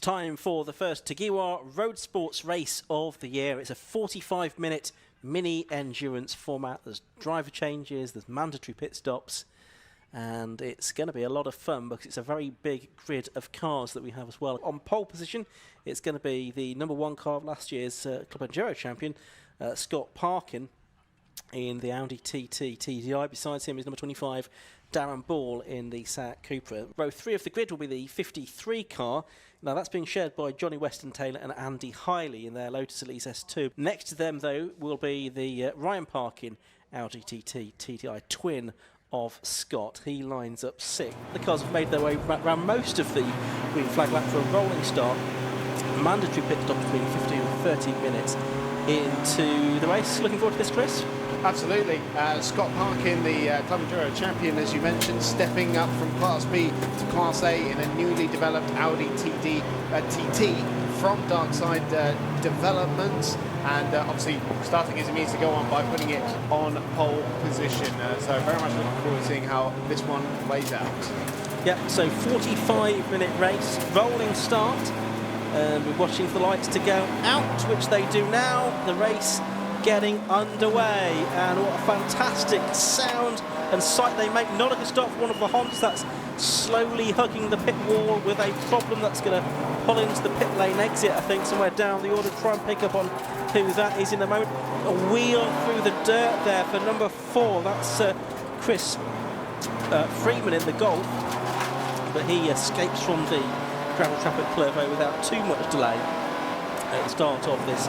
time for the first Tagiwa Roadsports race of the year. It's a 45-minute mini endurance format. There's driver changes, there's mandatory pit stops, and it's going to be a lot of fun because it's a very big grid of cars that we have as well. On pole position, it's going to be the #1 car of last year's Club Enduro champion, Scott Parkin, in the Audi TTDI. Besides him is number 25, Darren Ball, in the Seat Cupra. Row 3 of the grid will be the 53 car. Now that's being shared by Johnny Weston-Taylor and Andy Hiley in their Lotus Elise S2. Next to them, though, will be the Ryan Parkin Audi TT TDI twin of Scott. He lines up 6th. The cars have made their way around most of the green flag lap for a rolling start. Mandatory pit stop between 15 and 30 minutes into the race. Looking forward to this, Chris? Absolutely. Scott Parkin, the Club Enduro champion, as you mentioned, stepping up from Class B to Class A in a newly developed Audi TT from Darkside Developments, and obviously starting as he needs to go on by putting it on pole position. So very much looking forward to seeing how this one plays out. Yep, so 45-minute race, rolling start. We're watching for the lights to go out, which they do now. The race getting underway, and what a fantastic sound and sight they make. Not a good start for one of the Hondas that's slowly hugging the pit wall with a problem that's going to pull into the pit lane exit, I think, somewhere down the order. Try and pick up on who that is in a moment. A wheel through the dirt there for number 4. That's Chris Freeman in the Golf, but he escapes from the gravel trap at Clervaux without too much delay at the start of this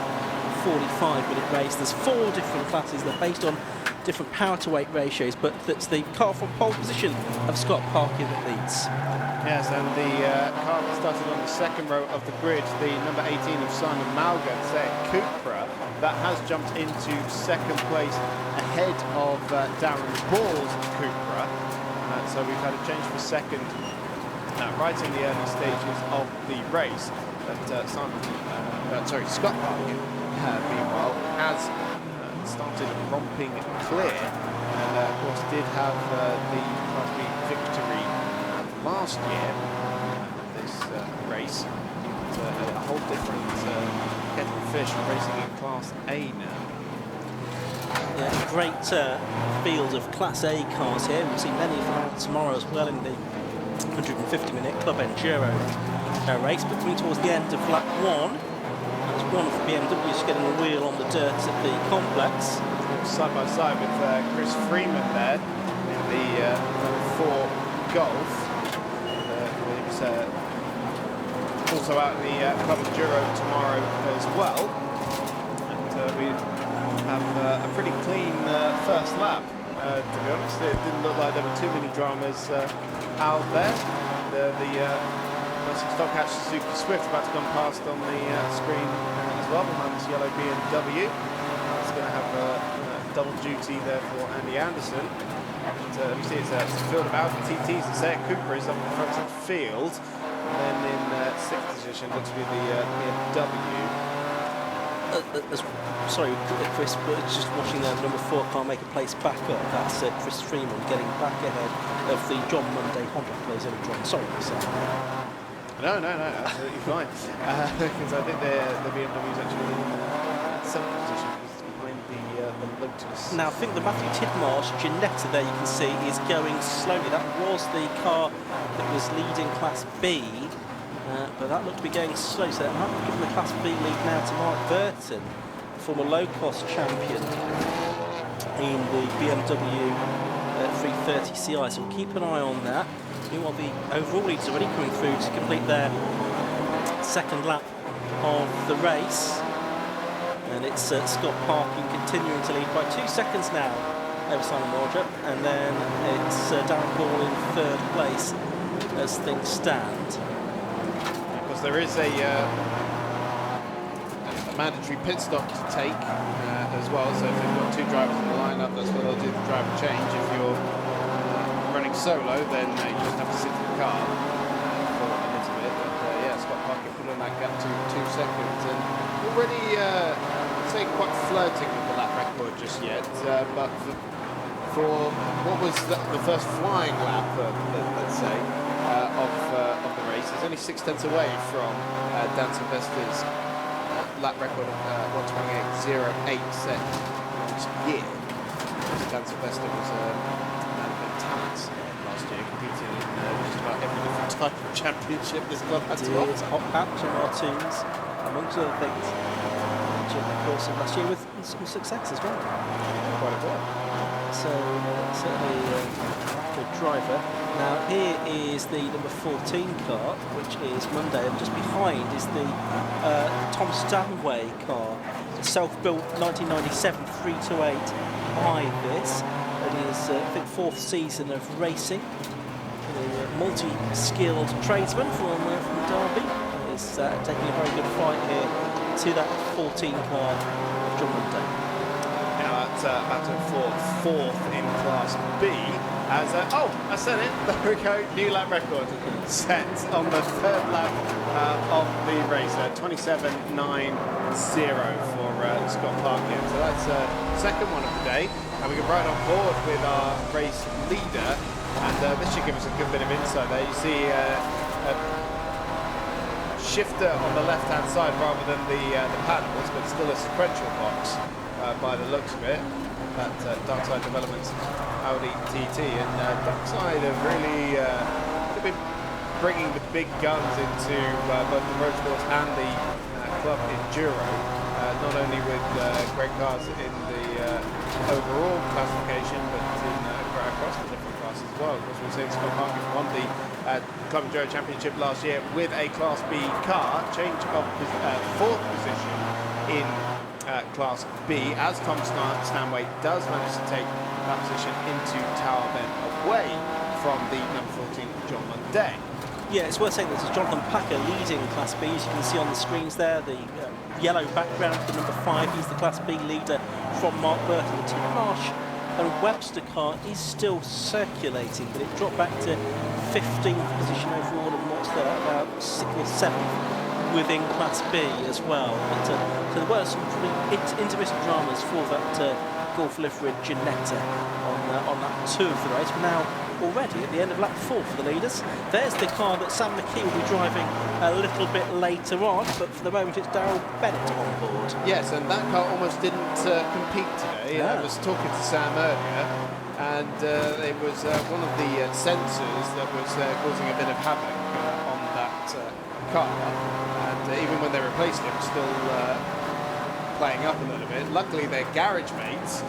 45-minute race. There's 4 different classes. They're based on different power to weight ratios, but that's the car from pole position of Scott Parkin that leads. Yes, and the car that started on the 2nd row of the grid, the number 18 of Simon Malgan, Seat Cupra, that has jumped into 2nd place ahead of Darren Ball's Cupra. So we've had a change for 2nd right in the early stages of the race. But Scott Parkin, meanwhile, has started romping clear, and of course did have the Class B victory last year this race. A whole different kettle of fish racing in Class A now. Yeah, great field of Class A cars here. We'll see many of them out tomorrow as well in the 150-minute Club Enduro race. But coming towards the end of lap 1, that's one for BMW just getting a wheel on the dirt at the complex. Side by side with Chris Freeman there in the 4 Golf. He's also out in the Club Enduro tomorrow as well. And we have a pretty clean first lap, to be honest. It didn't look like there were too many dramas out there. The stock hatch Suzuki Swift about to come past on the screen as well behind this yellow BMW. It's going to have double duty there for Andy Anderson. And, you see it's a field of Audi TTs. The Seat Cupra is up in front of the field. And then in 6th position looks to be the BMW. Sorry, Chris, but just watching the number 4 car make a place back up. That's Chris Freeman getting back ahead of the John Monday Honda players in John. Sorry, Chris. No, absolutely fine. Because I think the BMW is actually in 7th position behind the Lotus. Now, I think the Matthew Tidmarsh Ginetta there you can see is going slowly. That was the car that was leading Class B. But that looked to be going slow, so that might be giving the Class B lead now to Mark Burton, former low-cost champion in the BMW 330 Ci. So we'll keep an eye on that. Meanwhile, the overall leaders are already coming through to complete their 2nd lap of the race. And it's Scott Parkin continuing to lead by 2 seconds now over Simon Roger. And then it's Darren Ball in 3rd place as things stand. There is a mandatory pit stop to take as well, so if you've got 2 drivers in the lineup, that's where they'll do the driver change. If you're running solo, then you just have to sit in the car for a little bit. But yeah, Scott Parkin put on that gap to 2 seconds, and already say quite flirting with the lap record just yet, but for what was the first flying lap, let's say, of the race, So it's only 6 tenths away from Dan Sylvester's lap record of 1:28.08 set last year. Dan Sylvester was a man of talents last year, competing in just about every different type of championship this club had to offer. Hot patch and R2s, amongst other things. During the course of last year with some success as well. Quite a bit. So certainly a good driver. Now here is the number 14 car, which is Monday, and just behind is the Tom Stanway car, self-built 1997 328 by this. It is I think 4th season of racing. A multi-skilled tradesman from Derby is taking a very good fight here to that 14 car of John Monday. Now that's battle for 4th in Class B. As I said it. There we go. New lap record set on the 3rd lap of the race. 27.90 for Scott Parkin. So that's second one of the day, and we get right on board with our race leader. And this should give us a good bit of insight there. You see a shifter on the left-hand side rather than the panels, but still a sequential box by the looks of it. That Darkside Developments Audi TT, and Darkside have really they've been bringing the big guns into both the Roadsports and the Club Enduro. Not only with great cars in the overall classification, but across the different classes as well. Of course, we've seen Scott Parkin won the Club Enduro Championship last year with a Class B car, change of 4th position in Class B, as Tom Stanway does manage to take that position into Tower Bend away from the number 14 John Monday. Yeah, it's worth saying this is Jonathan Packer leading Class B, as you can see on the screens there, the yellow background for the number 5. He's the Class B leader from Mark Burton. The Tim Marsh and Webster car is still circulating, but it dropped back to 15th position overall, and what's there, about 6th or 7th within Class B as well. But, so there were some pretty intermittent dramas for that Golf livery Ginetta on lap 2 of the race. We're now already at the end of lap 4 for the leaders. There's the car that Sam McKee will be driving a little bit later on, but for the moment it's Darrell Bennett on board. Yes, and that car almost didn't compete today. No. I was talking to Sam earlier, and it was one of the sensors that was causing a bit of havoc on that car, and even when they replaced it, it was still playing up a little bit. Luckily, their garage mates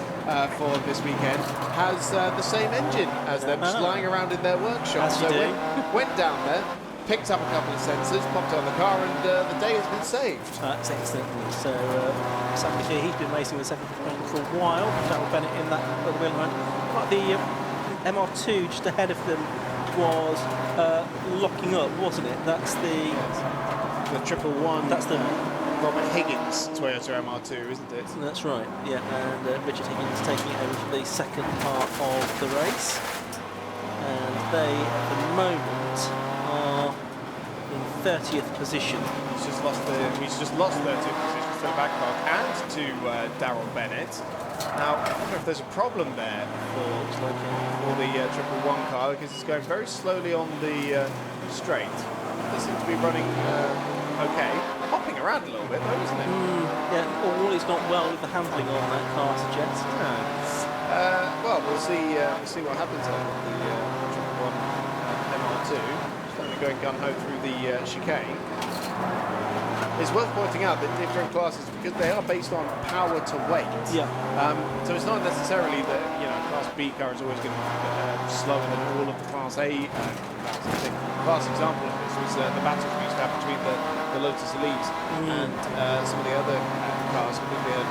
for this weekend has the same engine as them, just lying around in their workshop. As you do. Went down there, picked up a couple of sensors, popped it on the car, and the day has been saved. That's excellent. So Sam McKee, he's been racing with the second for a while. Darrell Bennett in that other wheel around. But the MR2 just ahead of them was locking up, wasn't it? That's the 111. That's the Robert Higgins Toyota MR2, isn't it? That's right, yeah, and Richard Higgins taking it over for the second part of the race. And they, at the moment, are in 30th position. He's just lost 30th position to the Babcock and to Darrell Bennett. Now, I wonder if there's a problem there for the 111 car, because it's going very slowly on the straight. They seem to be running okay. Hopping around a little bit though, isn't it? Yeah, all is not well with the handling on that car, suggests. No. Well, we'll see what happens on the 111 MR2. Certainly going gun-ho through the chicane. It's worth pointing out that different classes, because they are based on power to weight. Yeah. So it's not necessarily that Class B car is always going to be slower than all of the Class A cars. I think the class example of this was the battle we used to have between the Lotus Elite and some of the other cars, particularly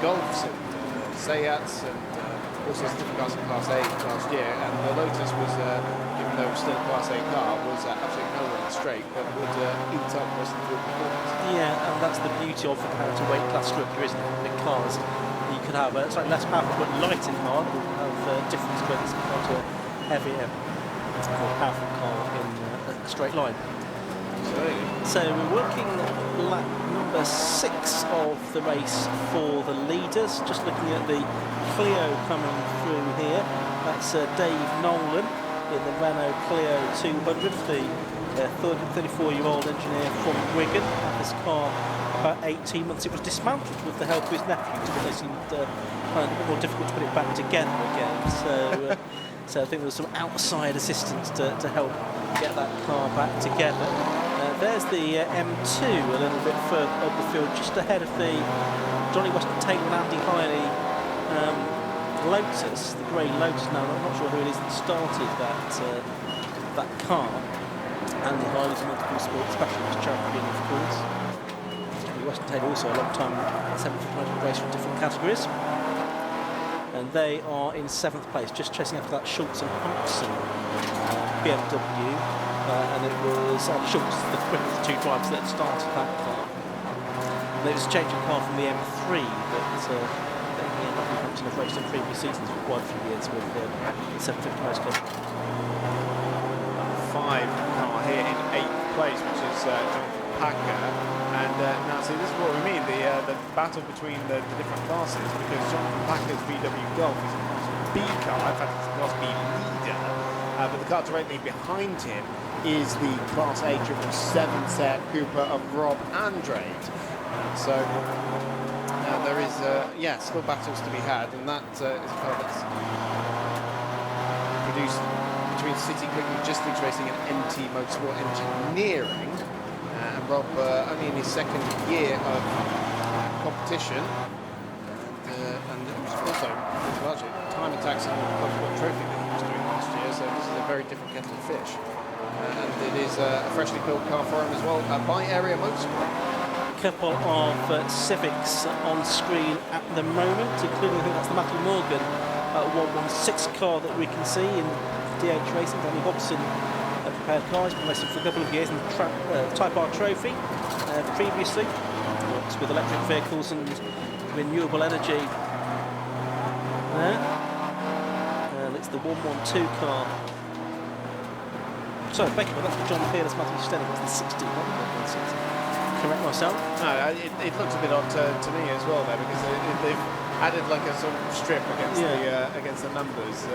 Golfs and Seats and all sorts of different cars in Class A last year. And the Lotus was, even though it was still a Class A car, was absolutely nowhere in the straight, but would eat up the rest of the performance. Yeah, and that's the beauty of the power to weight class structure, isn't it? The cars you could have a slightly less powerful but lighter car that will have different strengths compared to a heavier, more powerful car in a straight line. So we're working lap number 6 of the race for the leaders. Just looking at the Clio coming through here. That's Dave Nolan in the Renault Clio 200, the 34-year-old engineer from Wigan. Had this car about 18 months. It was dismantled with the help of his nephews, but they seemed find it a bit more difficult to put it back together again. So, so I think there was some outside assistance to help get that car back together. There's the M2 a little bit further up the field, just ahead of the Johnny Weston Taylor and Andy Hiley Lotus, the grey Lotus. Now I'm not sure who it is that started that car. Andy Hiley's a multiple sports specialist champion, of course. Johnny Weston Taylor also a long time 7th race from different categories. And they are in 7th place, just chasing after that Schultz and Humpson BMW. And it was Andy Schultz, the quick of the two drivers that started that car. And it was a changing car from the M3 that he and Matthew Hampton have raced in previous seasons for quite a few years with the 750 race car. 5 car here in 8th place, which is Jonathan Packer. And now, see, this is what we mean, the battle between the different classes, because Jonathan Packer's VW Golf is a Class B car, in fact it's a Class B leader, but the car directly behind him is the Class A 777 Cooper of Rob Andrade. So there is, still battles to be had, and that is a car that's produced between City Quick Logistics Racing and MT Motorsport Engineering. And Rob, only in his 2nd year of competition, and it was also largely time attacks on the Motorsport Trophy that he was doing last year, so this is a very different kettle of fish. And it is a freshly built car for him as well, by Area Motorsport. A couple of Civics on screen at the moment, including, I think that's the Matthew Morgan 116 car that we can see in DH Racing. Danny Hobson prepared cars, been racing for a couple of years in the Type R Trophy previously. Works with electric vehicles and renewable energy. And it's the 112 car. Sorry, Becky, that's John Peerless, Matthew Stenning. It's the 61. Correct myself. No, it looks a bit odd to me as well there, because they've added like a sort of strip against the numbers.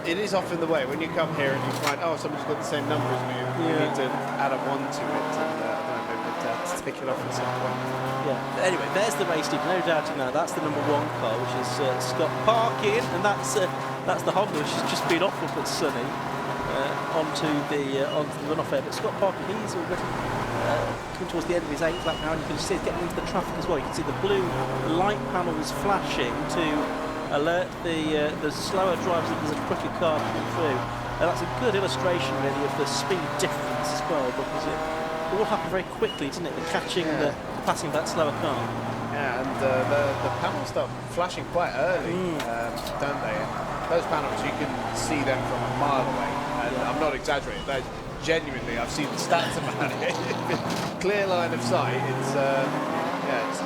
It is often the way when you come here and you find, oh, someone's got the same number as me, you need to add a 1 to it, and I don't know, maybe to take it off at some point. Yeah. Anyway, there's the race team, no doubt in that. That's the number 1 car, which is Scott Parkin, and that's the Honda, which has just been off up at Sunny onto the runoff area. But Scott Parkin, he's already coming towards the end of his 8th lap now, and you can see it's getting into the traffic as well. You can see the blue light panels flashing to alert the slower drivers that there's a quicker car coming through. That's a good illustration really of the speed difference as well, because it all happened very quickly, didn't it? The catching, the passing that slower car. Yeah, and the panels start flashing quite early, don't they? Those panels, you can see them from a mile away, and I'm not exaggerating. Genuinely, I've seen the stats about it. Clear line of sight. It's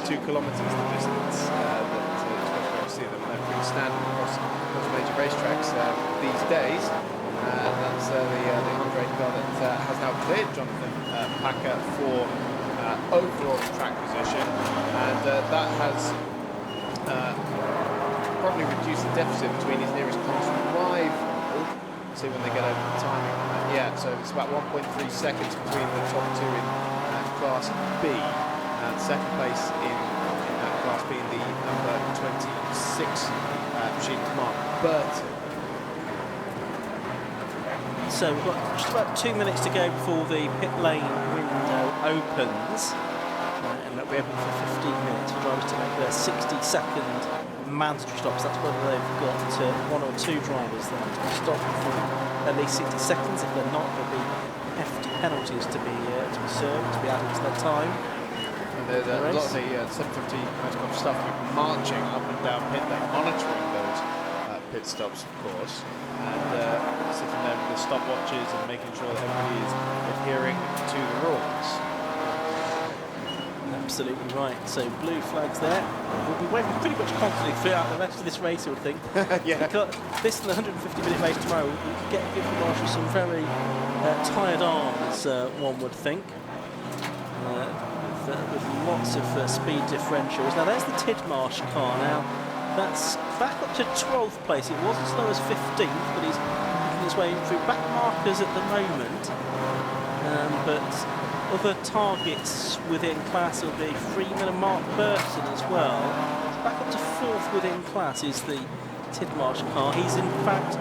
2 kilometres the distance that you see them. They're pretty standard across those major racetracks these days. That's the Andre car that has now cleared Jonathan Packer for overall track position, and that has probably reduced the deficit between his nearest class rival. See when they get over the timing on that. Yeah, so it's about 1.3 seconds between the top 2 in Class B, and 2nd place in that Class B in the number 26 machine, Mark Burton. So we've got just about 2 minutes to go before the pit lane window opens, and that'll be open for 15 minutes for drivers to make their 60-second mandatory stops. That's whether they've got 1 or 2 drivers that have to be stopped for at least 60 seconds. If they're not, there'll be hefty penalties to be served, to be added to their time. And there's a lot of the 750 motorsport staff marching up and down pit lane, monitoring those pit stops, of course, and sitting there with the stopwatches and making sure that everybody is adhering to the rules. Absolutely right. So blue flags there. We'll be waving pretty much constantly throughout the rest of this race, I would think. Yeah. Because this and the 150-minute race tomorrow, we could give the marshal some very tired arms, one would think, with lots of speed differentials. Now there's the Tidmarsh car. Now that's back up to 12th place. It was as low as 15th, but you can his way through back markers at the moment, but other targets within class will be Freeman and Mark Burton as well. Back up to 4th within class is the Tidmarsh car. He's in fact,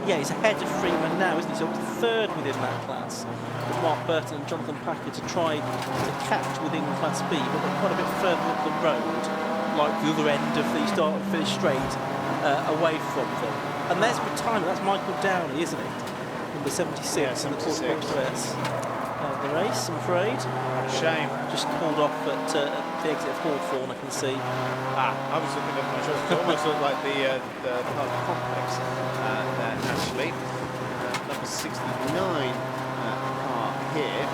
he's ahead of Freeman now, isn't he? So up to 3rd within that class, with Mark Burton and Jonathan Packer to try to catch within Class B, but they're quite a bit further up the road, like the other end of the start and finish straight, away from them. And there's retirement, that's Michael Downey, isn't it? Number 76 in the quarterbox dress. The race, I'm afraid. Shame. Just pulled off at the exit of Hawthorne, I can see. I was looking at my shorts. It almost looked like the Park Complex there, actually. Number 69 car here,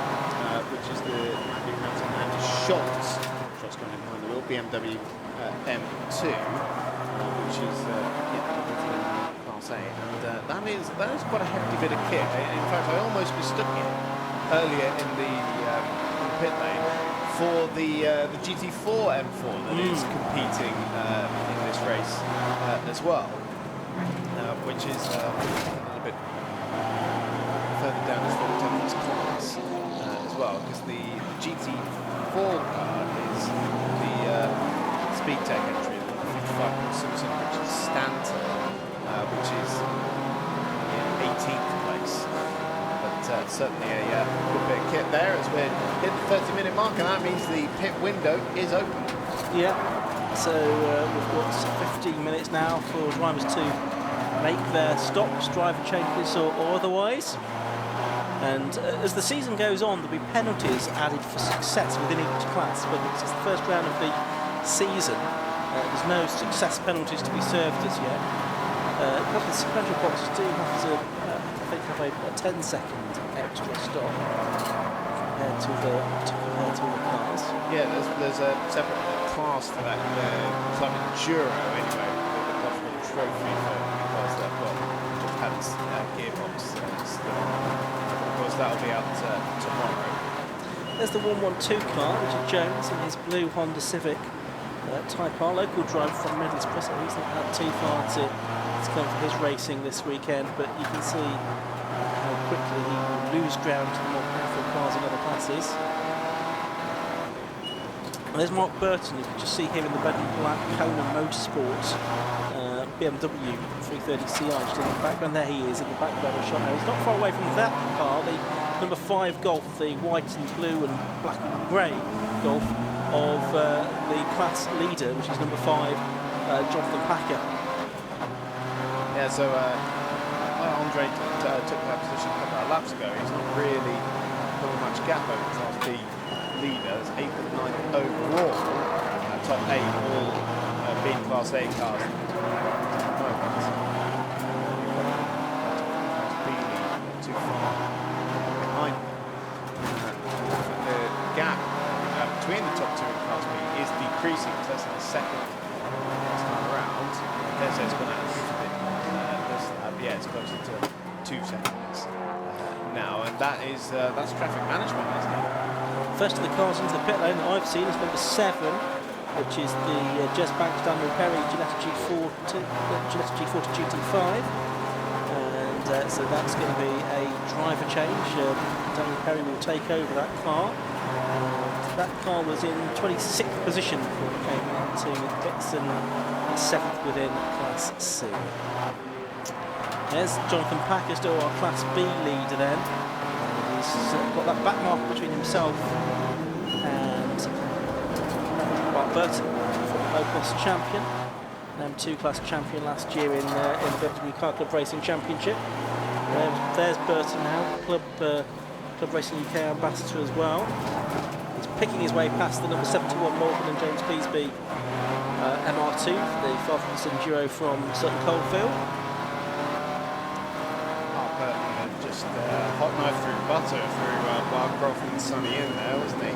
which is the Matthew Hamilton and Schultz. Schultz going in behind the wheel. BMW M2, which is Class A. And that is quite a hefty bit of kit. In fact, I almost mistook it earlier in the pit lane for the GT4 M4 that is competing in this race as well, which is a little bit further down as the class as well, because the GT4 car is the Speed Tech entry, the 55.6 Richard Stanton, which is in 18th place. Certainly a good bit of kit there as we're hitting the 30-minute mark, and that means the pit window is open. Yeah, so we've got 15 minutes now for drivers to make their stops, driver changes or otherwise. And as the season goes on, there'll be penalties added for success within each class, but it's the first round of the season. There's no success penalties to be served as yet. A couple of sequential boxes do have to, have a 10-second extra stop compared to all the cars. Yeah, there's a separate class for that Club Enduro anyway, the Club Trophy for cars that have got Japan's gearbox. Of course, that'll be out tomorrow. There's the 112 car, Richard Jones in his blue Honda Civic Type R, local driver from Middlesbrough. He's not out too far to come for his racing this weekend, but you can see how quickly he will lose ground to the more powerful cars in other classes. And there's Mark Burton. You can just see him in the red and black Kona Motorsport BMW 330Ci just in the background. There he is in the background of the shot now. He's not far away from that car, the number 5 Golf, the white and blue and black and grey Golf of the class leader, which is number 5, Jonathan Packer. Yeah, so Andre took that position a couple of laps ago. He's not really putting much gap over the Class B leaders, 8th and 9th overall. Top 8 all being Class A cars. Class B not too far behind. The gap between the top 2 in Class B is decreasing. So that's in the second time around. There's it's gone out a little bit. It's closer to 2 seconds now, and that's traffic management, isn't it? First of the cars into the pit lane that I've seen is number 7, which is the Jez Banks Daniel Perry Ginetta G4 to GT5, and so that's going to be a driver change. Daniel Perry will take over that car. That car was in 26th position before it came into pits, and 7th within Class C. There's Jonathan Packer, still our Class B leader then. He's got that back mark between himself and Mark Burton, former low-class champion, M2 class champion last year in the BMW Car Club Racing Championship. There's Burton now, Club Racing UK ambassador as well. He's picking his way past the number 71 Morgan and James Cleesby MR2, the Falcons Enduro from Sutton Coldfield. Hot knife through butter through Barcroft and Sonny in there, wasn't he?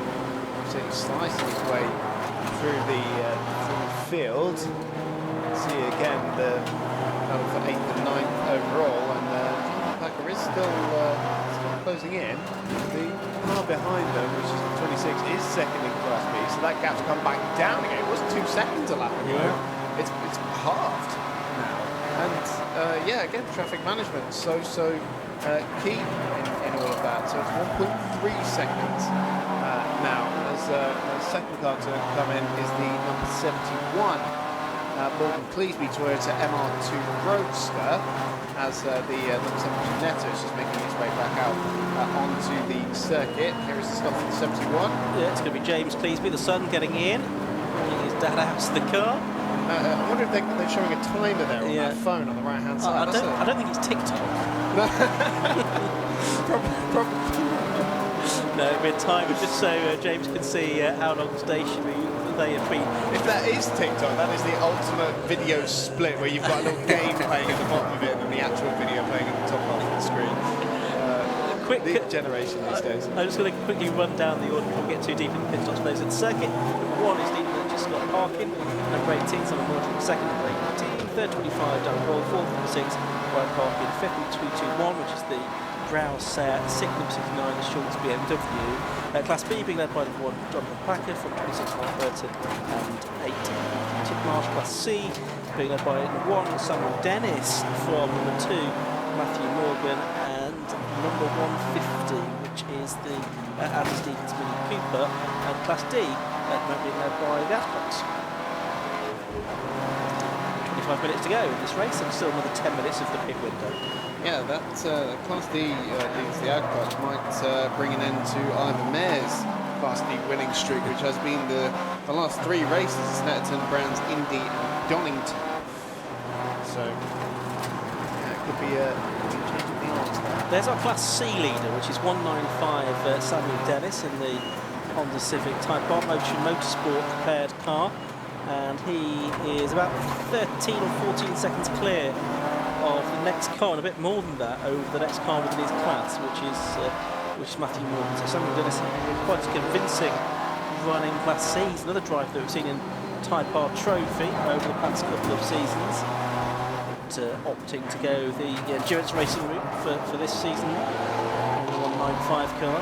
So he's slicing his way through the field. See again the battle for 8th and 9th overall, and Jonathan Packer is still closing in. The car behind them, which is 26, is second in Class B, so that gap's come back down again. It was 2 seconds a lap ago. It's halved now. And yeah, again, traffic management so key in all of that. So it's 1.3 seconds now. As the second car to come in is the number 71 Morgan Cleesby Toyota MR2 Roadster, as the number 7 Netto is just making its way back out onto the circuit. Here is the stop for the 71. Yeah, it's going to be James Cleesby, the son, getting in. His dad out to the car. I wonder if they're showing a timer there on that phone on the right-hand side. I don't think it's TikTok. Probably. No, it'll be a timer just so James can see how long stationary they have been. If that is TikTok, that is the ultimate video split where you've got a little game playing at the bottom of it and the actual video playing at the top half of the screen. Quick generation these days. I'm just going to quickly run down the order before we get too deep in the pit stops. At the circuit, number 1 is Stephen just got parking. Number 18, Simon Morton. Second, number 18. Third, 25, Darren Roll. Fourth, number 6, Ryan Parkin. Fifth, 221, which is the Brow Seat. Sixth, number 69, the Schultz BMW. Class B being led by number 1, Jonathan Packard from 26, Mark Burton and 8, Chip Marsh. Class C being led by number 1, Samuel Dennis from number 2, Matthew Morgan, and number 150, which is the Andy Stevens Mini Cooper, and Class D being led by the Ascot. 25 minutes to go in this race, and still another 10 minutes of the pit window. Yeah, that Class D leads the Ascot might bring an end to Ivan Mayr's Class D winning streak, which has been the last 3 races: Snetterton, Brands, Indy, and Donington. So yeah, it could be a change of the arms there. There's our Class C leader, which is 195 Samuel Dennis in the Honda Civic Type R Motorsport prepared car, and he is about 13 or 14 seconds clear of the next car, and a bit more than that over the next car within his class, which is Matthew Morgan. So Samuel Dennis, quite a convincing running Class C. He's another driver that we've seen in Type R Trophy over the past couple of seasons. Opting to go the endurance racing route for this season, the 195 car.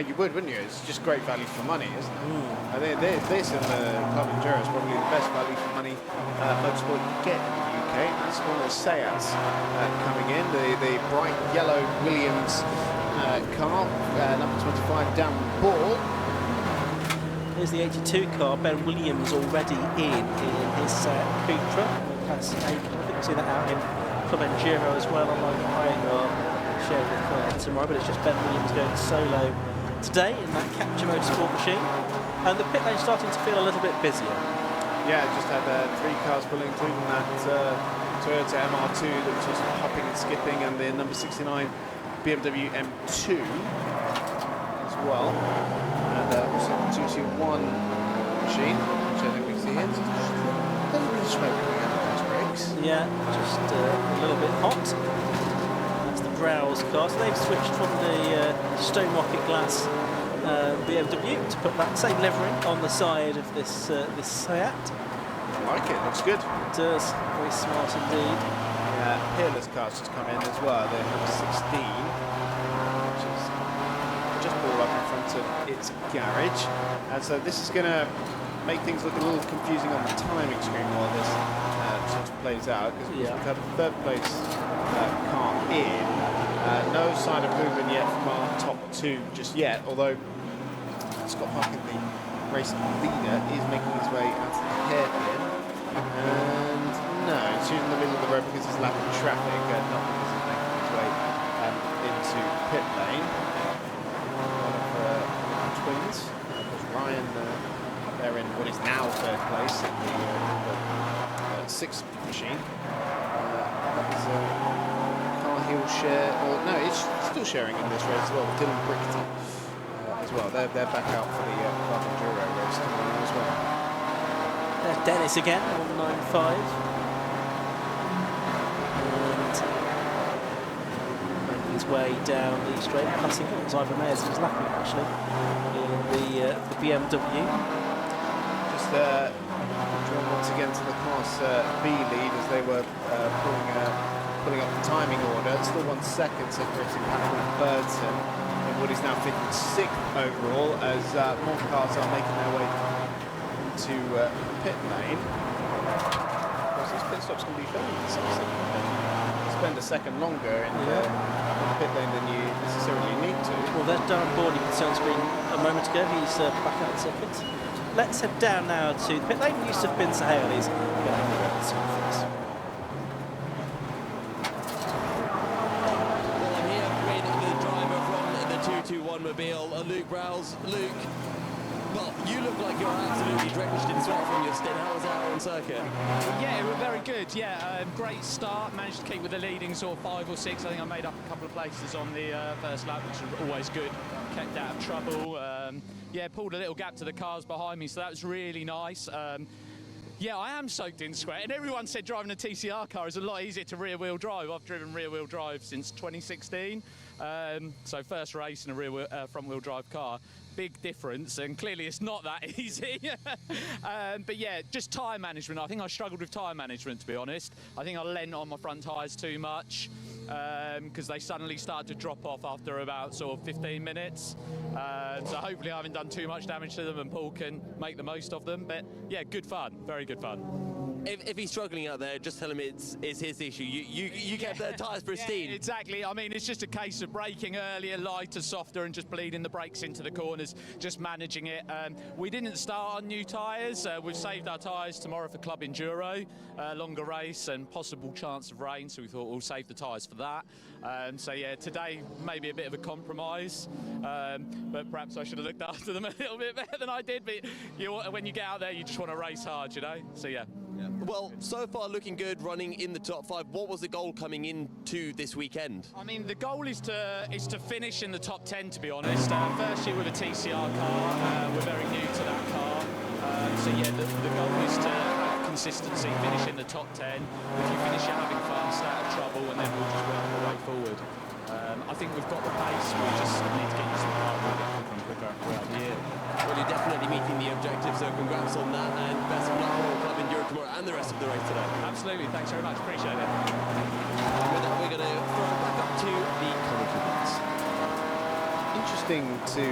You would, wouldn't you? It's just great value for money, isn't it? This and the Club Enduro is probably the best value for money motorsport you get in the UK. This one is Seats coming in, the bright yellow Williams car, number 25, Dan Ball. Here's the 82 car, Ben Williams already in his Cupra. That's I think we'll see that out in Club Enduro as well, on shared with tomorrow, but it's just Ben Williams going solo today in that Capture Motorsport machine. And the pit lane starting to feel a little bit busier. Yeah, just had 3 cars pulling, including that Toyota MR2 that was just hopping and skipping, and the number 69 BMW M2 as well. And also the 221 machine, which I think we see here. Doesn't really smoke coming out of those brakes. Yeah, just a little bit hot. That's the Browse car. So they've switched from the stone rocket glass BMW to put that same livery on the side of this Seat. I like it, looks good. It does, very smart indeed. Peerless cars just come in as well. They're number 16, which is just pulled up in front of its garage. And so this is going to make things look a little confusing on the timing screen while this sort of plays out, because we've got a 3rd place car in. No sign of movement yet from our top 2 just yet, although Scott Parkin, the race leader, is making his way out to the hairpin. And no, it's in the middle of the road because he's lapping traffic, not because he's making his way into pit lane. One of the twins, because Ryan, they're in what is now 3rd place in the 6th machine. That is car he'll share, or no, it's still sharing in this race as well, with Dylan Brickton as well. They're back out for the Club Enduro race tomorrow as well. There's Dennis again, 195. And making his way down the straight, passing it was Ivan Mayers, who was lapping actually in the BMW. Just drawn once again to the Class B lead as they were pulling up the timing order. It's still 1 second separating Patrick and Burton in what is now 56th overall, as more cars are making their way to pit lane. Of course, these pit stops can be fairly decisive. Spend a second longer in the pit lane than you necessarily need to. Well, there's Darren Board, you can see on screen a moment ago. He's back out of the circuit. Let's head down now to the pit lane. Yusuf bin Sahel is going to have a look at some things. Well, I'm here with the driver from the 221 Mobile, Luke Browse. Luke, well, you look like you're absolutely drenched in sweat from your stint. How was that on circuit? Yeah, it was very good. Yeah, great start. Managed to keep with the leading sort of 5 or 6. I think I made up a couple of places on the first lap, which was always good. Kept out of trouble. Yeah, pulled a little gap to the cars behind me, so that was really nice. Yeah, I am soaked in sweat, and everyone said driving a TCR car is a lot easier to rear-wheel drive. I've driven rear-wheel drive since 2016, so first race in a front-wheel drive car. Big difference, and clearly it's not that easy. But yeah, just tyre management. I think I struggled with tyre management, to be honest. I think I lent on my front tyres too much because they suddenly started to drop off after about sort of 15 minutes. So hopefully I haven't done too much damage to them and Paul can make the most of them. But yeah, good fun, very good fun. If he's struggling out there, just tell him it's his issue. You kept the tyres pristine. Yeah, exactly. I mean, it's just a case of braking earlier, lighter, softer, and just bleeding the brakes into the corners, just managing it. We didn't start on new tyres. We've saved our tyres tomorrow for Club Enduro, longer race and possible chance of rain, so we thought we'll save the tyres for that. So yeah, today maybe a bit of a compromise, but perhaps I should have looked after them a little bit better than I did. But when you get out there, you just want to race hard, you know? So yeah. Well, so far looking good, running in the top 5. What was the goal coming into this weekend? I mean, the goal is to finish in the top 10, to be honest. First year with a TCR car, we're very new to that car. So yeah, the goal is to have consistency, finish in the top 10. If you finish, you're having fun, stay out of trouble, and then we'll just work our way forward. I think we've got the pace, we just need to get used to the car and quicker throughout the year. Well, you're definitely meeting the objective, so congrats on that, and best of luck for Club Enduro tomorrow and the rest of the race today. Absolutely, thanks very much, appreciate it. And with that, we're going to throw it back up to the commentary box. Interesting to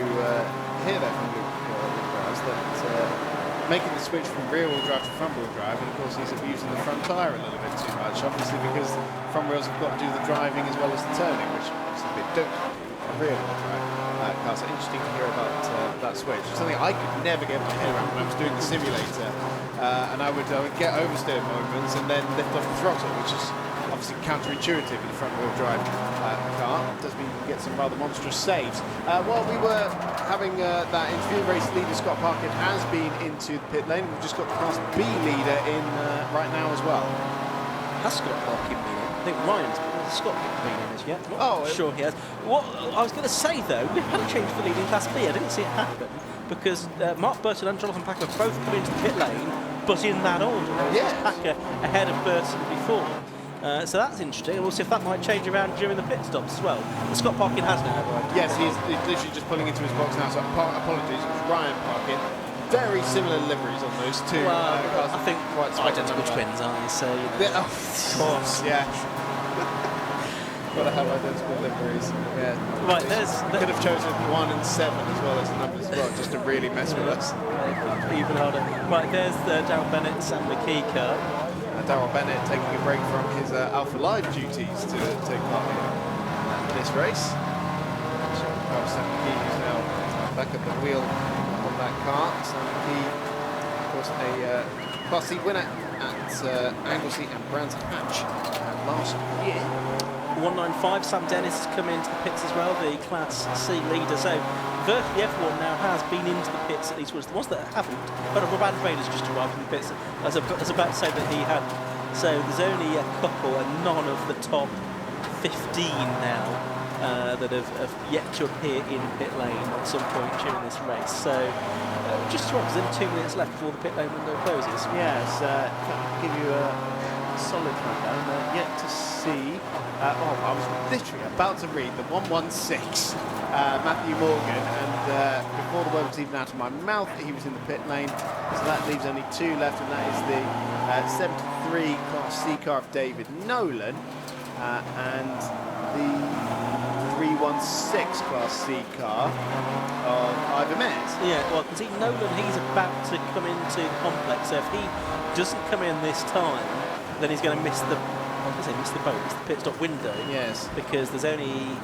hear that from Luke Browse, that making the switch from rear-wheel drive to front-wheel drive, and of course he's abusing the front tyre a little bit too much, obviously because front wheels have got to do the driving as well as the turning, which obviously they don't on rear-wheel drive cars. So interesting to hear about that switch. It's something I could never get my head around when I was doing the simulator, and I would get oversteer moments and then lift off the throttle, which is obviously counterintuitive in a front-wheel drive car. It does mean you can get some rather monstrous saves. While we were having that interview, race leader Scott Parkin has been into the pit lane. We've just got the Class B leader in right now as well. Has Scott Parkin been in? I think Ryan's been in. Scott been in as yet. Not sure he has. What I was going to say though, we've had a change for leading Class B. I didn't see it happen because Mark Burton and Jonathan Packer both come into the pit lane, but in that order. Yes. Packer ahead of Burton before. So that's interesting, and we'll see if that might change around during the pit stops as well. And Scott Parkin has now arrived. Yes, he's literally just pulling into his box now, so apologies, it was Ryan Parkin. Very similar liveries on those two cars. I think quite identical twins, aren't they? So, you know. of course, yeah. Got to have identical liveries. Yeah. Right, could have chosen 1 and 7 as well as the numbers as well, just to really mess with us. Even harder. Right, there's Darryl Bennett's and McKee car. Darryl Bennett taking a break from his Alpha Live duties to take part in this race. Sam McKee is now back at the wheel on that car. Sam McKee, of course, a Class C winner at Anglesey and Brands Hatch last year. 195, Sam Dennis has come into the pits as well, the Class C leader. So virtually everyone now has been into the pits, at least. The ones that haven't, but Roban Rader's just arrived in the pits. I was about to say that he had. So there's only a couple and none of the top 15 now that have yet to appear in pit lane at some point during this race. So just to there's only 2 minutes left before the pit lane window closes. Yes, I'll give you a solid rundown. Yet to see. I was literally about to read the 116 Matthew Morgan, and before the word was even out of my mouth, he was in the pit lane. So that leaves only 2 left, and that is the 73 Class C car of David Nolan and the 316 Class C car of Ivan Metz. Yeah, well, I can see Nolan, he's about to come into the complex, so if he doesn't come in this time, then he's going to miss the, I was going to say miss the boat, it's the pit stop window. Yes. Because there's only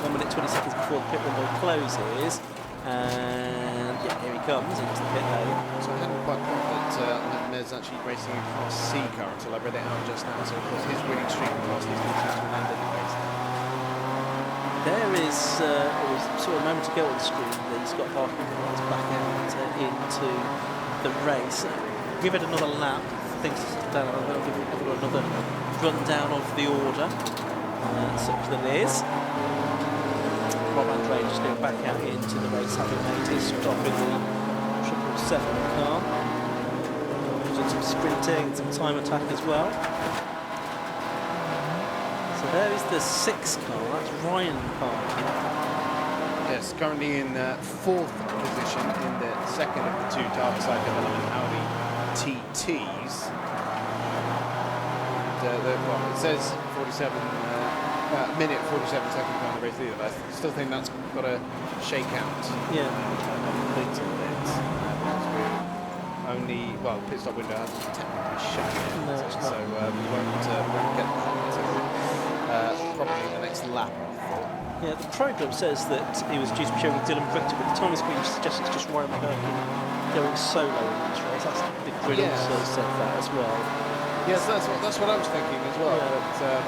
1 minute 20 seconds before the pit window closes. And yeah, here he comes into the pit lane. So I hadn't quite caught that Mez actually racing a Class C car until I read it out just now. So of course his winning streak across these two to an end anyways. There is, we saw a moment ago on the screen that Scott Parkin runs back out into the race. Give it another lap. Things down. I'll give you another rundown of the order, such that it is. Rob Andre just going back out into the race, having made his stop in the 777 car. He's done some sprinting, some time attack as well. So there is the 6th car, that's Ryan Parkin. Yes, currently in 4th position in the second of the 2 Darkside development Audi TTs. And, well, it says 47 minute 47 second on the race leader, but I still think that's got to shake out. Yeah. A little bit. Only, well, pit stop window hasn't technically shut yet, No, it's not. so we won't get that probably the next lap. Yeah, the program says that he was due to be showing Dylan Brichter, but the Thomas Green suggests it's just Ryan Parkin going solo in this race. That's the grid also said that as well. Yes, that's what I was thinking as well. Yeah. But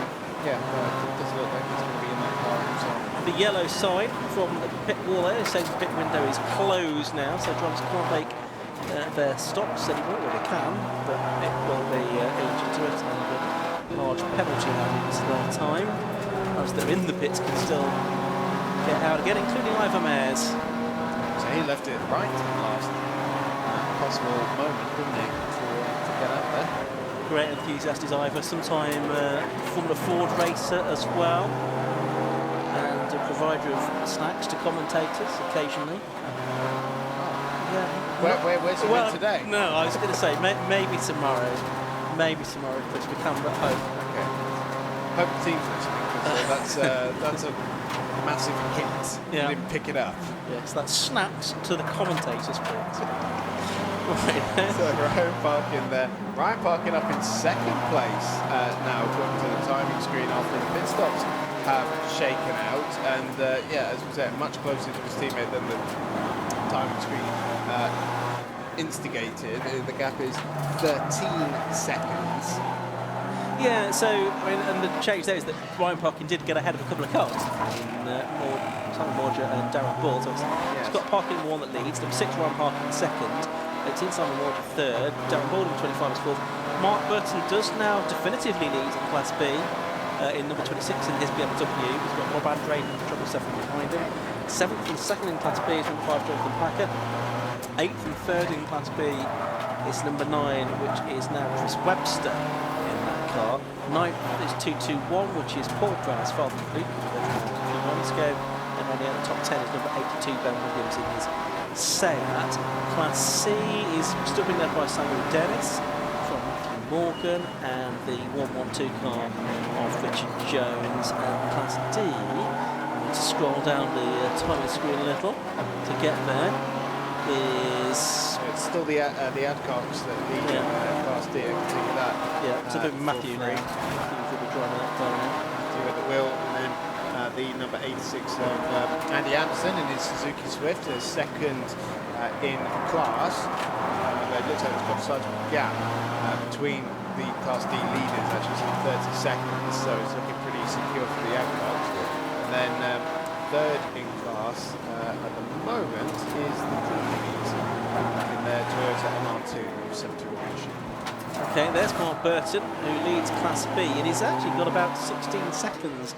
yeah, it does look like he's going to be in that car himself. The yellow sign from the pit wall there saying the pit window is closed now, so drivers can't make their stops anymore. Well, they can, but it will be aged to it and a large penalty added to their time. As they're in the pits can still get out again, including Ivan Mares. So he left it right at the last possible moment, didn't he, to get out there? Great enthusiast is Ivor, sometime Formula Ford racer as well, and a provider of snacks to commentators occasionally. Yeah. Where's he went today? No, I was going to say maybe tomorrow. Maybe tomorrow, Chris. We can but hope. Okay. Hope the team's listening, because that's a massive hit. Yeah. You didn't pick it up. Yes, that's snacks to the commentators, please. Right. So Ryan Parkin there. Ryan Parkin up in 2nd place now, according to the timing screen after the pit stops have shaken out. And yeah, as we said, much closer to his teammate than the timing screen instigated. The gap is 13 seconds. Yeah, so, I mean, and the change there is that Ryan Parkin did get ahead of a couple of cars in Simon Morger and Darren Bull. So it's got Parkin in 1 that leads, number 6 Ryan Parkin in 2nd, 18 Simon Morger 3rd, Darren Bull in 25 is 4th. Mark Burton does now definitively lead in Class B in number 26 in his BMW. He's got Rob Andre in 777 behind him. 7th and 2nd in Class B is number 5 Jonathan Packer. 8th and 3rd in Class B is number 9, which is now Chris Webster in that car. 9th is 221, which is Paul Brown's father complete, a few months ago. And on the top 10 is number 82 Ben Williams in his Seat. Class C is still being led by Samuel Dennis from Matthew Morgan, and the 112 car of Richard Jones. And Class D, I need to scroll down the timing screen a little to get there, is... It's still the Adcox that lead Class D, I can tell you that. Yeah, it's a bit Matthew now. Matthew will be driving that car now. Matthew with the wheel, and then the number 86 of Andy Anderson in his Suzuki Swift, is 2nd in class. It looks like it's got a sizable gap between the Class D leaders, actually some 30 seconds, so it's looking pretty secure for the Adcox. And then 3rd in class at the moment is the Portuguese in their Toyota MR2 71 machine. Okay, there's Mark Burton, who leads Class B, and he's actually got about 16 seconds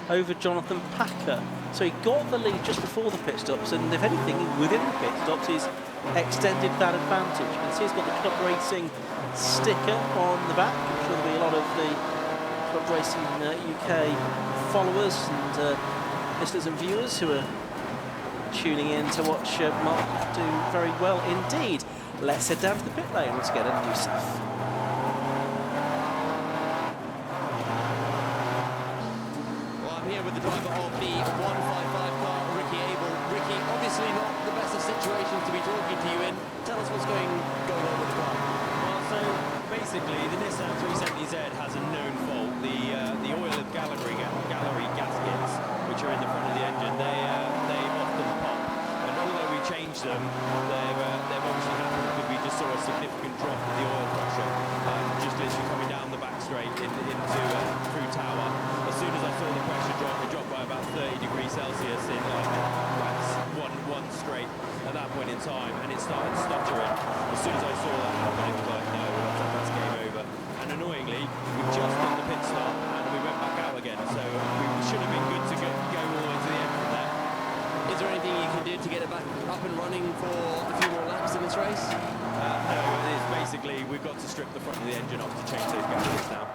over Jonathan Packer. So he got the lead just before the pit stops, and if anything, within the pit stops, he's extended that advantage. You can see he's got the Club Racing sticker on the back. I'm sure there'll be a lot of the Club Racing UK followers and listeners and viewers who are tuning in to watch Mark do very well indeed. Let's head down to the pit lane once again and do stuff. With the driver of the 155 car, Ricky Abel. Ricky, obviously not the best of situations to be talking to you in. Tell us what's going on with the car. Well, so basically, the Nissan 370Z has a known fault. The oil of gallery gaskets, which are in the front of the engine, they often pop. And although we changed them, they've obviously happened because we just saw a significant drop in the oil pressure, just literally coming down the back straight through tower. As soon as I saw the pressure drop, it dropped by about 30 degrees Celsius in like one straight at that point in time, and it started stuttering. As soon as I saw that happen, it was like, no, that's game over. And annoyingly, we just done the pit stop and we went back out again, so we should have been good to go all the way to the end from there. Is there anything you can do to get it back up and running for a few more laps in this race? No, it's basically we've got to strip the front of the engine off to change those gaskets now.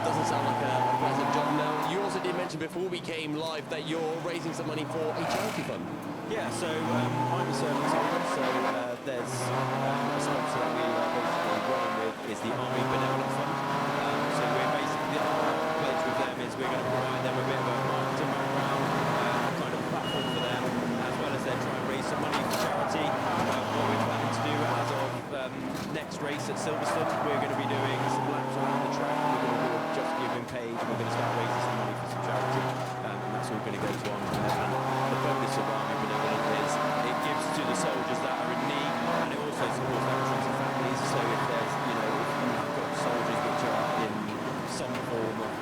Doesn't sound like a pleasant job now. You also did mention before we came live that you're raising some money for a charity fund. Yeah, so I'm a service holder, so there's a sponsor that we basically run with is the Army Benevolent Fund. So we're basically, the pledge with them is we're going to provide them a bit of a marketing background, kind of platform for them, as well as then try and raise some money for charity. What we're planning to do as of next race at Silverstone, we're going to be doing some laps around the track. We're going to do a Just Giving page, and we're going to start raising some money for some charity, and that's all going to go to Army Benevolent. The bonus of Army Benevolent is it gives to the soldiers that are in need, and it also supports veterans and families. So if there's, if you've got soldiers which are in some form of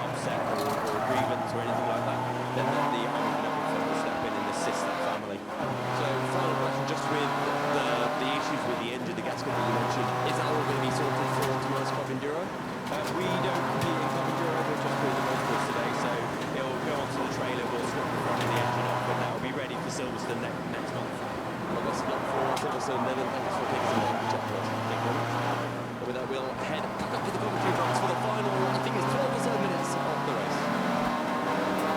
upset or grievance or anything like that, then the Army Benevolent Fund will step in and assist that family. So final question, just with the issues with the engine, the gasket that you mentioned, is that all going to be sorted for tomorrow's Cup Enduro? We don't compete in Cup Enduro, we're just doing the Motorsport today, so it'll go onto the trailer, we'll strip the front of the engine off, and that'll be ready for Silverstone next month. Well, that's not for Silverstone then, and thanks for taking some time to chat to us. Thank you very much. And with that, we'll head back up to the commentary box for the final, I think it's 12 or so minutes of the race.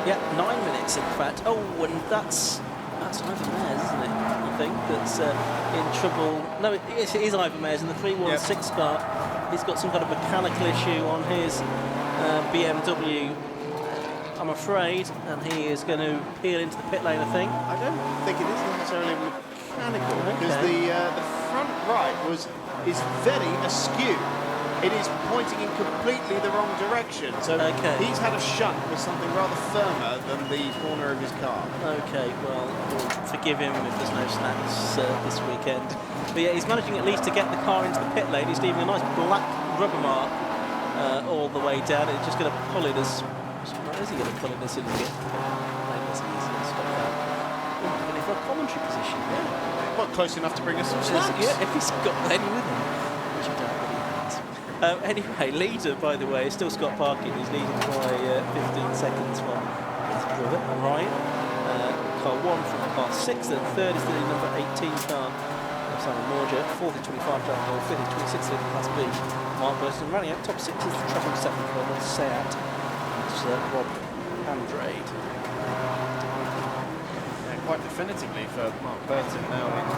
Yeah, 9 minutes in fact. Oh, and that's Ivan Mares, isn't it? I think that's in trouble. No, it is Ivan Mares in the 316 car. He's got some kind of mechanical issue on his BMW, I'm afraid, and he is going to peel into the pit lane, I think. I don't think it is necessarily mechanical, because the front right is very askew. It is pointing in completely the wrong direction. So he's had a shunt with something rather firmer than the corner of his car. Okay, well, we'll forgive him if there's no snaps this weekend. But yeah, he's managing at least to get the car into the pit lane. He's leaving a nice black rubber mark all the way down. It's just going to pull it as... Where is he going to pull it as soon as he gets to the pit lane? Yes, he's going to stop that. Looking for a commentary position. Yeah. Well, close enough to bring us some snaps. Yeah, if he's got any with him. Which I don't really has. Anyway, leader, by the way, is still Scott Parkin. He's leading by 15 seconds from his brother, Ryan. Car 1 from car 6, and third is the number 18 car. Simon Morger, 4th is 25 Jack Hall, 5th is 26th in Class B. Mark Burston running out, top 6 is the treble 7 car, Seat. It's Rob Andrade. Yeah, quite definitively for Mark Burton now in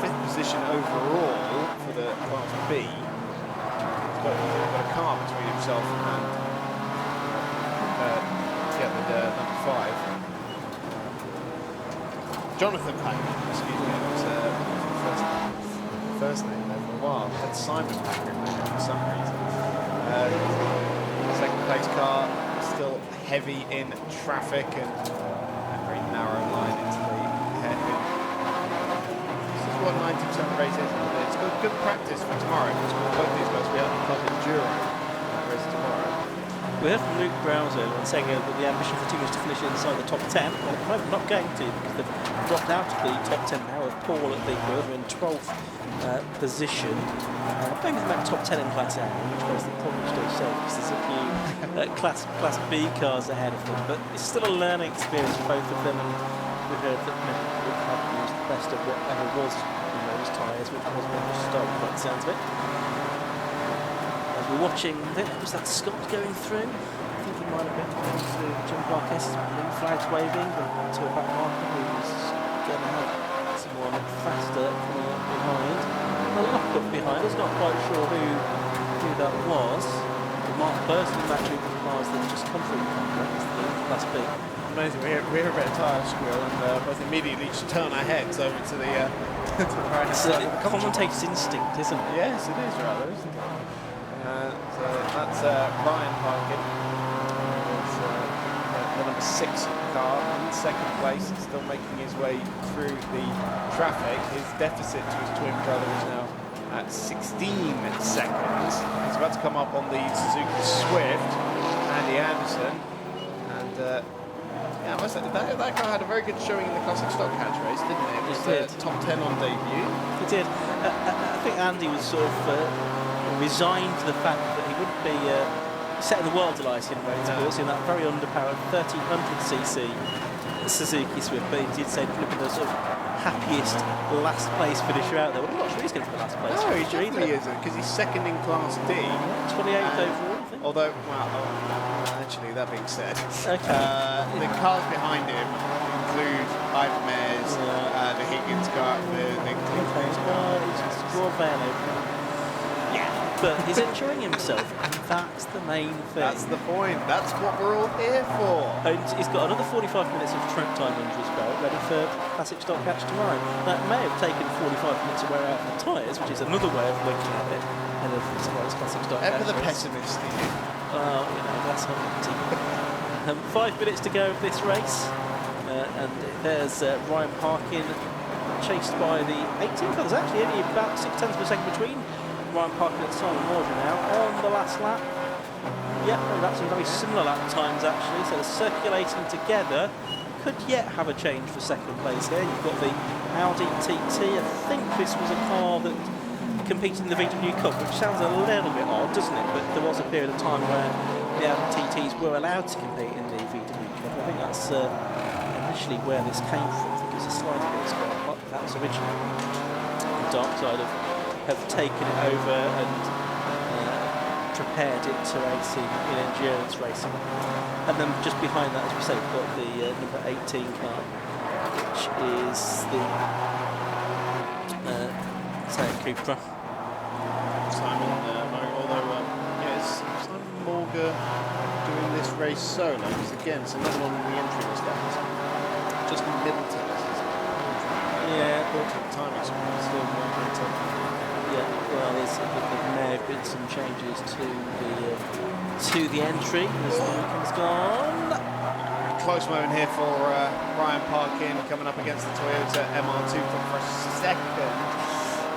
5th position overall for the Class B. He's got a car between himself and the number 5. Jonathan Packer, excuse me, it was first name there for a while. That's Simon Packer for some reason. Second place car, still heavy in traffic and a very narrow line into the hairpin. This is what 90% of the race is. It's good practice for tomorrow, because both these guys will be out in Club Enduro that race tomorrow. We heard from Luke Browser saying that the ambition for the team is to finish inside the top 10. Well, at the moment, not going to, because they've dropped out of the top 10 now with Paul at the They're in 12th position. Maybe they're top 10 in Class A, in which case they're probably still safe, because there's a few Class B cars ahead of them. But it's still a learning experience for both of them, and we heard that Luke had used the best of whatever was in those tyres, which wasn't going to start by the sounds of it. We're watching, I think was that Scott going through? I think he might have been going through Jim Clark's blue flags waving, but to a back marker who's going to have someone faster coming up behind. A lock up behind, he's not quite sure who that was. But Mark Burston actually with the cars that just come through the complex, the Class B. amazing. We hear a bit of tyre squeal and both immediately just turn our heads over to the to the right-hand It's side a of the commentary. commentator's instinct, isn't it? Yes, it is rather, isn't it? So that's Ryan Parkin. It's, the number 6 car in second place, still making his way through the traffic. His deficit to his twin brother is now at 16 seconds. He's about to come up on the Suzuki Swift, Andy Anderson, and yeah, I must say, that guy had a very good showing in the classic stock catch race, didn't he? It was top 10 on debut. He did. I think Andy was sort of resigned to the fact that he wouldn't be setting the world alight in Roadsports in that very underpowered 1300cc Suzuki Swift, but he did say flipping the sort of happiest last place finisher out there. Well, I'm not sure he's going to be the last place No, he finisher definitely either. isn't, because he's second in Class D. 28th overall, I think. Although, well, actually, that being said, Okay. the cars behind him include Ivan Mares, the Higgins car, the Clinkers car. It's broad veil. Yeah, but he's enjoying himself, and that's the main thing. That's the point. That's what we're all here for. And he's got another 45 minutes of track time under his belt, ready for classic stock catch tomorrow. That may have taken 45 minutes to wear out the tyres, which is another way of looking at it, and of tomorrow's classic stock catch. Ever the race. pessimist in you. Well, you know, that's not empty. 5 minutes to go of this race, and there's Ryan Parkin chased by the 18th. There's actually only about 0.6 of a second between Ryan Parkin and Simon Morgan now on the last lap. Yep, that's some very similar lap times actually, so they're circulating together. Could yet have a change for second place here. You've got the Audi TT. I think this was a car that competed in the VW Cup, which sounds a little bit odd, doesn't it? But there was a period of time where the Audi TTs were allowed to compete in the VW Cup. I think that's initially where this came from. I think it was a slightly bit car, but that was originally. Darkside have taken it over and prepared it to racing in endurance racing. And then just behind that, as we say, we've got the number 18 car, which is the Cupra. Simon, although, yes, Simon Morgan doing this race solo, because again, so no one on the entry list left. Just Middleton. Yeah, Time experience still Middleton. yeah. Well, there may have been some changes to the entry as the weekend's gone. Close moment here for Ryan Parkin coming up against the Toyota MR2 for a second.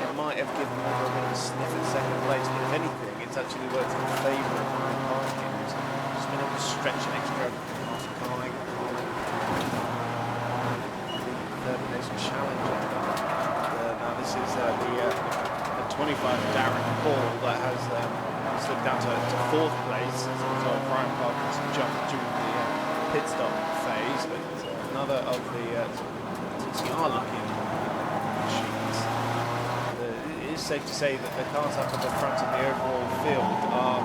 It might have given him a little bit of a sniff at second place, but if anything, it's actually worked in favour of Ryan Parkin, who's just been able to stretch an extra half a car. Third place challenger. Now this is the 25 Darren Paul that has slipped down to fourth place as a result of Ryan Parkin's jump during the pit stop phase, but another of the TCR-looking machines. It is safe to say that the cars up at the front of the overall field are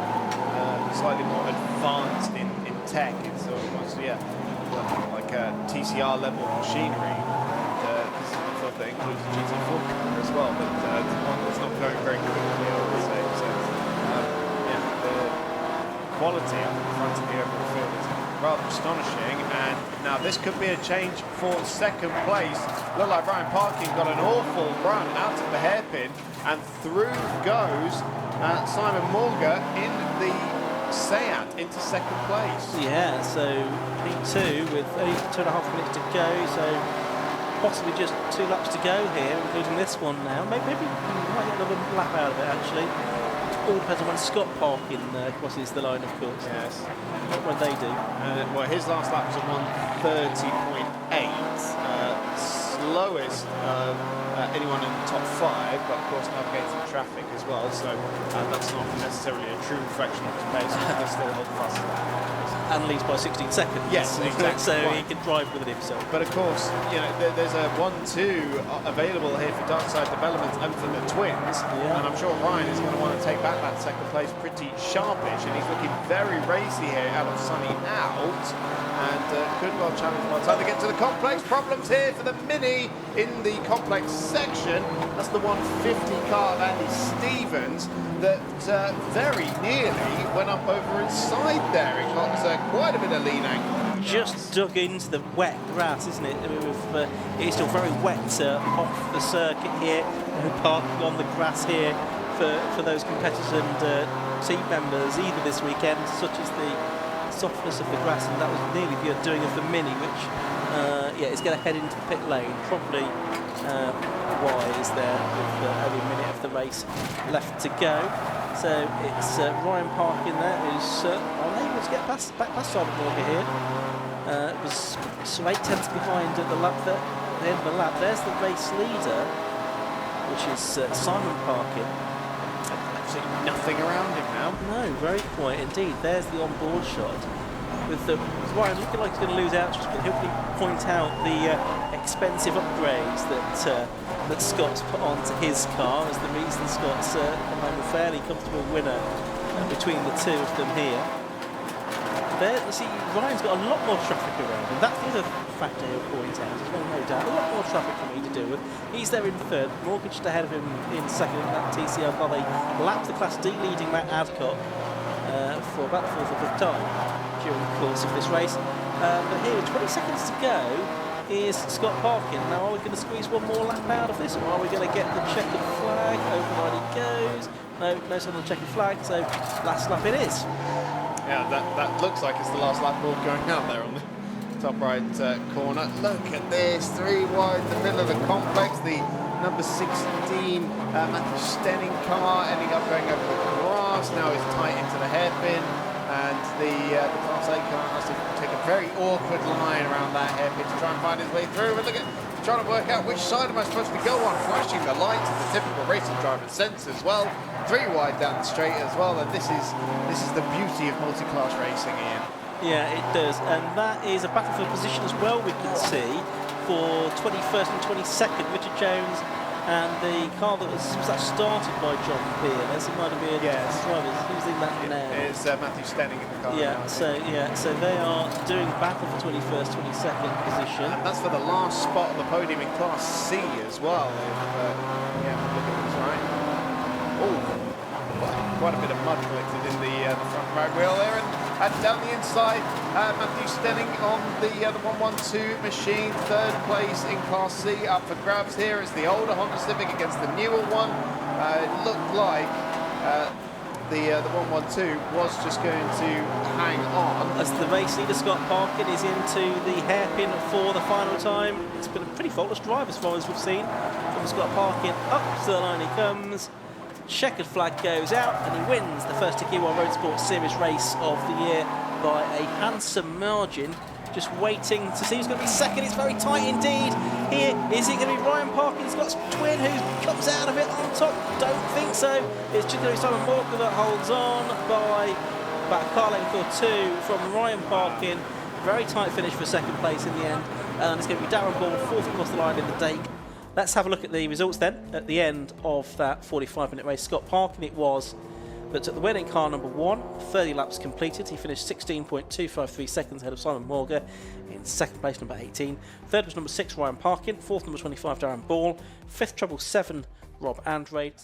slightly more advanced in tech. It's almost, like TCR level machinery. This is the field that includes the GT4 car as well, but one that's not going very quickly, I would say. So, the quality up at the front of the overall field is rather astonishing, and now this could be a change for second place. Looked like Ryan Parkin got an awful run out of the hairpin, and through goes Simon Morga in the Seat into second place. Yeah, so P2 with only 2.5 minutes to go, so possibly just 2 laps to go here, including this one now. Maybe we might get another lap out of it actually. All depends on when Scott Parkin crosses the line, of course. Yes. When they do. Well, his last lap was a 1:30.8, slowest of anyone in the top 5, but of course navigating traffic as well, so that's not necessarily a true reflection of his pace, but they still hold fast to that. And leads by 16 seconds. Yes, exactly. So Right. he can drive with it himself. But of course, there's a 1-2 available here for Darkside Development and for the twins, and I'm sure Ryan is going to want to take back that second place pretty sharpish, and he's looking very racy here out of Sunny out, and could well challenge by the time they get to the complex. Problems here for the Mini in the complex section. That's the 150 car of Andy Stevens that very nearly went up over inside there. It got quite a bit of lean angle just dug into the wet grass, isn't it? It's still very wet off the circuit here. Parking on the grass here for those competitors and team members either this weekend, such as the softness of the grass, and that was nearly the undoing of the Mini, which is going to head into the pit lane, probably wise there with only a minute of the race left to go. So it's Ryan Parkin there who's unable to get back past Simon Morgan here. It was 8/10 behind at the end of the lap. There's the race leader, which is Simon Parkin. Absolutely nothing around him now. No, very quiet indeed. There's the on-board shot with Ryan looking like he's going to lose out. Just hopefully point out the expensive upgrades that Scott's put onto his car as the reason Scott's a fairly comfortable winner between the two of them here. There, you see, Ryan's got a lot more traffic around him. That's the other factor he'll point out as well, no doubt. A lot more traffic for me to deal with. He's there in third, Morgan just ahead of him in second in that TCR car. They lapped the Class D, leading Matt Adcock for about the fourth or fifth time during the course of this race. But here, with 20 seconds to go, is Scott Parkin. Now, are we going to squeeze one more lap out of this, or are we going to get the checkered flag? Override he goes. No sign on the checkered flag, so last lap it is. Yeah, that looks like it's the last lap board going out there on the top right corner. Look at this, 3 wide in the middle of the complex. The number 16 Matthew Stenning car ending up going over the grass. Now he's tight into the hairpin, and the Class A car has to take a very awkward line around that hairpin to try and find his way through. But look at trying to work out which side am I supposed to go on, flashing the lights of the typical racing driver sense as well. 3 wide down the straight as well, and this is the beauty of multi-class racing, Ian. Yeah, it does, and that is a battle for position as well. We can see for 21st and 22nd, Richard Jones and the car that was that started by John Pearless. It might have been drivers. Who's in that now? It's Matthew Stenning in the car. So they are doing battle for 21st, 22nd position. And that's for the last spot on the podium in Class C as well. If, look at this, right? Oh, quite a bit of mud collected in the front right wheel there, and down the inside, Matthew Stenning on the 112 machine, 3rd place in Class C, up for grabs here. It's the older Honda Civic against the newer one. It looked like the 112 was just going to hang on. As the race leader Scott Parkin is into the hairpin for the final time. It's been a pretty faultless drive as far as we've seen. From Scott Parkin up to the line he comes. Checkered flag goes out, and he wins the first TTDI Roadsports Series race of the year by a handsome margin. Just waiting to see who's going to be second. It's very tight indeed. Here, is it going to be Ryan Parkin, Scott's twin, who comes out of it on top? Don't think so. It's just going to be Simon Morgan that holds on by about a car length or 2 from Ryan Parkin. Very tight finish for second place in the end. And it's going to be Darren Ball, 4th across the line in the Dake. Let's have a look at the results then. At the end of that 45-minute race, Scott Parkin it was that took the winning car number 1, 30 laps completed. He finished 16.253 seconds ahead of Simon Morgan in second place, number 18. Third was number 6, Ryan Parkin. 4th, number 25, Darren Ball. 5th, treble 7, Rob Andrade.